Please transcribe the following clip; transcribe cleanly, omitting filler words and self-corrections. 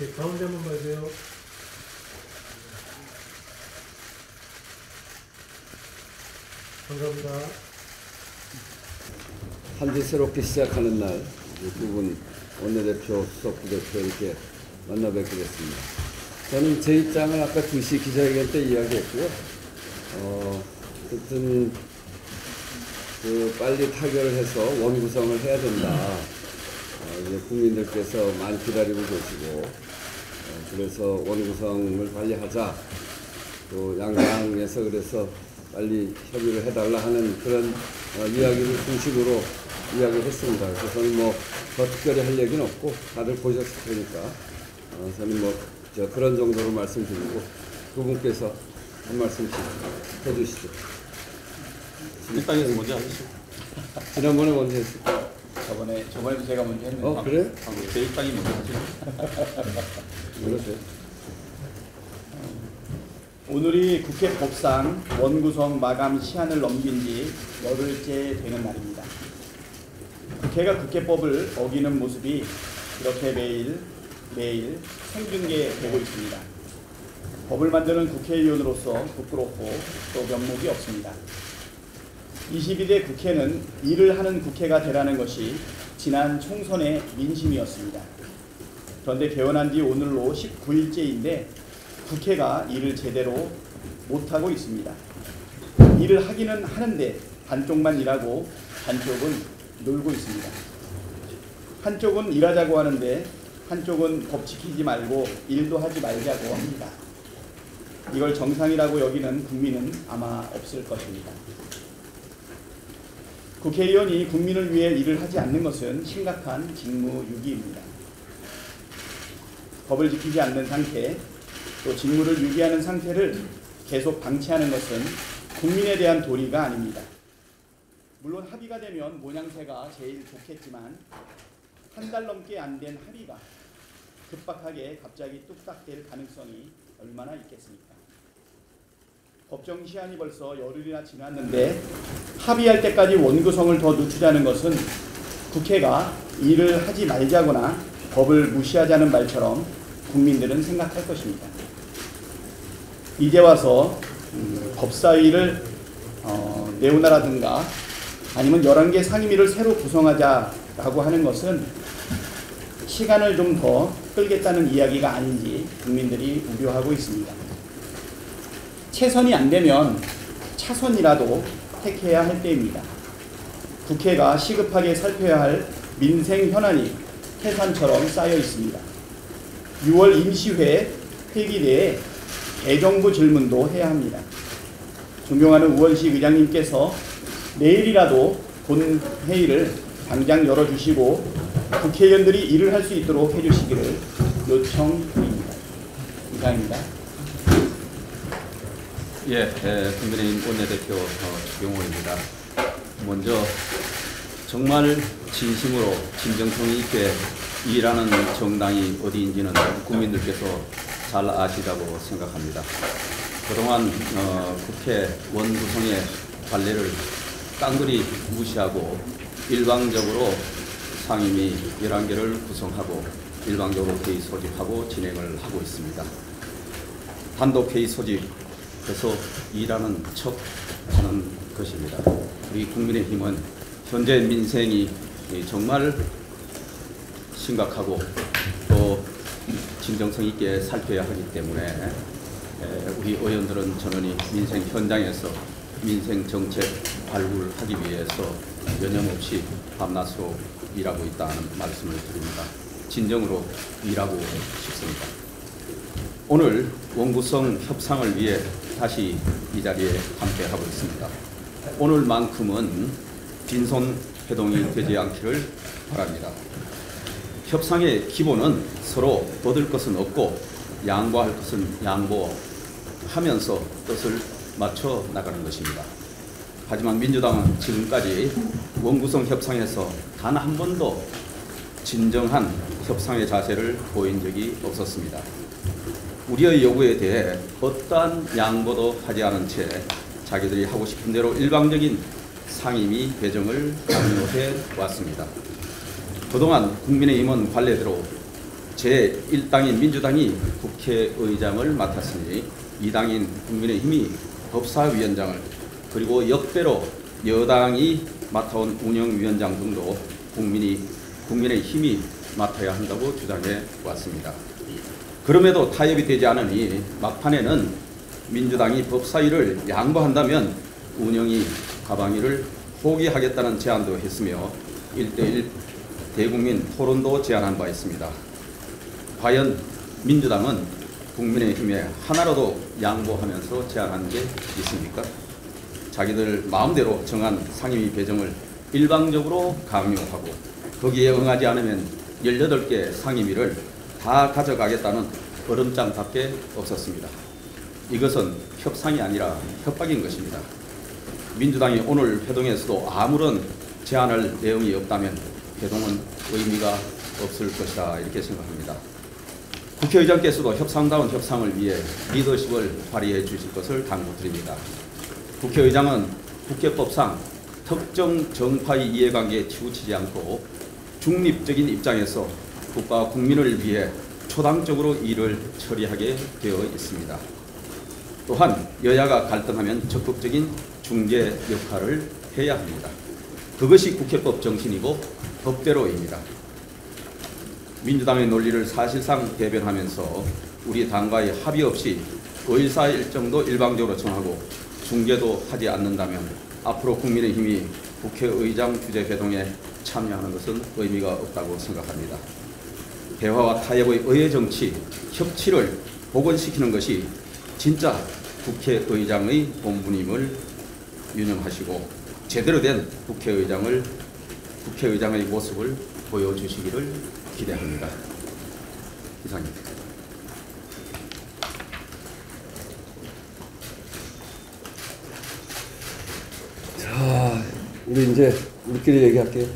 예, 가운데 한번 봐주세요. 감사합니다. 한 주 새롭게 시작하는 날 두 분 원내대표, 수석부대표 이렇게 만나 뵙게 됐습니다. 저는 제 입장을 아까 2시 기자회견 때 이야기했고요. 어쨌든 빨리 타결을 해서 원구성을 해야 된다. 이제 국민들께서 많이 기다리고 계시고 그래서 원구성을 빨리 하자. 또 양당에서 그래서 빨리 협의를 해달라 하는 그런 이야기를 중심으로 이야기했습니다. 그래서 저는 뭐 더 특별히 할 얘기는 없고 다들 보셨을 테니까 저는 뭐 그런 정도로 말씀드리고 두 분께서 한 말씀씩 해주시죠. 일당에서 먼저 하시죠. 지난번에 먼저 했을까요? 저번에도 제가 먼저 했는데. 그래? 제 일당이 먼저 하시죠. 그러세요. 오늘이 국회 법상 원구성 마감 시한을 넘긴 지 열흘째 되는 날입니다. 국회가 국회법을 어기는 모습이 이렇게 매일 생중계되고 있습니다. 법을 만드는 국회의원으로서 부끄럽고 또 면목이 없습니다. 22대 국회는 일을 하는 국회가 되라는 것이 지난 총선의 민심이었습니다. 그런데 개원한 지 오늘로 19일째인데 국회가 일을 제대로 못하고 있습니다. 일을 하기는 하는데 반쪽만 일하고 반쪽은 놀고 있습니다. 한쪽은 일하자고 하는데 한쪽은 법 지키지 말고 일도 하지 말자고 합니다. 이걸 정상이라고 여기는 국민은 아마 없을 것입니다. 국회의원이 국민을 위해 일을 하지 않는 것은 심각한 직무유기입니다. 법을 지키지 않는 상태, 또 직무를 유기하는 상태를 계속 방치하는 것은 국민에 대한 도리가 아닙니다. 물론 합의가 되면 모양새가 제일 좋겠지만 한 달 넘게 안 된 합의가 급박하게 갑자기 뚝딱 될 가능성이 얼마나 있겠습니까? 법정 시한이 벌써 열흘이나 지났는데 합의할 때까지 원구성을 더 늦추자는 것은 국회가 일을 하지 말자거나 법을 무시하자는 말처럼 국민들은 생각할 것입니다. 이제 와서 법사위를 내오나라든가 아니면 11개 상임위를 새로 구성하자라고 하는 것은 시간을 좀 더 끌겠다는 이야기가 아닌지 국민들이 우려하고 있습니다. 최선이 안 되면 차선이라도 택해야 할 때입니다. 국회가 시급하게 살펴야 할 민생 현안이 태산처럼 쌓여 있습니다. 6월 임시회 회기 내에 대정부 질문도 해야 합니다. 존경하는 우원식 의장님께서 내일이라도 본 회의를 당장 열어주시고 국회의원들이 일을 할 수 있도록 해주시기를 요청드립니다. 이상입니다. 국민의힘 원내대표 추경호입니다. 먼저 정말 진심으로 진정성 있게 일하는 정당이 어디인지는 국민들께서 잘 아시다고 생각합니다. 그동안 국회 원구성의 관례를 깡그리 무시하고 일방적으로 상임위 11개를 구성하고 일방적으로 회의 소집하고 진행을 하고 있습니다. 단독 회의 소집해서 일하는 척 하는 것입니다. 우리 국민의힘은 현재 민생이 정말 심각하고 또 진정성 있게 살펴야 하기 때문에 우리 의원들은 전원이 민생 현장에서 민생 정책 발굴하기 위해서 여념없이 밤낮으로 일하고 있다는 말씀을 드립니다. 진정으로 일하고 싶습니다. 오늘 원구성 협상을 위해 다시 이 자리에 함께하고 있습니다. 오늘만큼은 빈손 회동이 되지 않기를 바랍니다. 협상의 기본은 서로 얻을 것은 얻고 양보할 것은 양보하면서 뜻을 맞춰 나가는 것입니다. 하지만 민주당은 지금까지 원구성 협상에서 단 한 번도 진정한 협상의 자세를 보인 적이 없었습니다. 우리의 요구에 대해 어떠한 양보도 하지 않은 채 자기들이 하고 싶은 대로 일방적인 상임위 배정을 강요해 왔습니다. 그동안 국민의힘은 관례대로 제1당인 민주당이 국회의장을 맡았으니 2당인 국민의힘이 법사위원장을, 그리고 역대로 여당이 맡아온 운영위원장 등도 국민의힘이 맡아야 한다고 주장해 왔습니다. 그럼에도 타협이 되지 않으니 막판에는 민주당이 법사위를 양보한다면 운영위 가방위를 포기하겠다는 제안도 했으며 1대1 대국민 토론도 제안한 바 있습니다. 과연 민주당은 국민의힘에 하나라도 양보하면서 제안한 게 있습니까? 자기들 마음대로 정한 상임위 배정을 일방적으로 강요하고 거기에 응하지 않으면 18개 상임위를 다 가져가겠다는 얼음장밖에 없었습니다. 이것은 협상이 아니라 협박인 것입니다. 민주당이 오늘 회동에서도 아무런 제안할 내용이 없다면 회동은 의미가 없을 것이다, 이렇게 생각합니다. 국회의장께서도 협상다운 협상을 위해 리더십을 발휘해 주실 것을 당부드립니다. 국회의장은 국회법상 특정 정파의 이해관계에 치우치지 않고 중립적인 입장에서 국가와 국민을 위해 초당적으로 일을 처리하게 되어 있습니다. 또한 여야가 갈등하면 적극적인 중재 역할을 해야 합니다. 그것이 국회법 정신이고 법대로입니다. 민주당의 논리를 사실상 대변하면서 우리 당과의 합의 없이 의사 일정도 일방적으로 정하고 중재도 하지 않는다면 앞으로 국민의힘이 국회의장 주재 회동에 참여하는 것은 의미가 없다고 생각합니다. 대화와 타협의 의회 정치, 협치를 복원시키는 것이 진짜 국회의장의 본분임을 유념하시고 제대로 된 국회의장의 모습을 보여주시기를 기대합니다. 이상입니다. 자, 우리 이제 우리끼리 얘기할게요.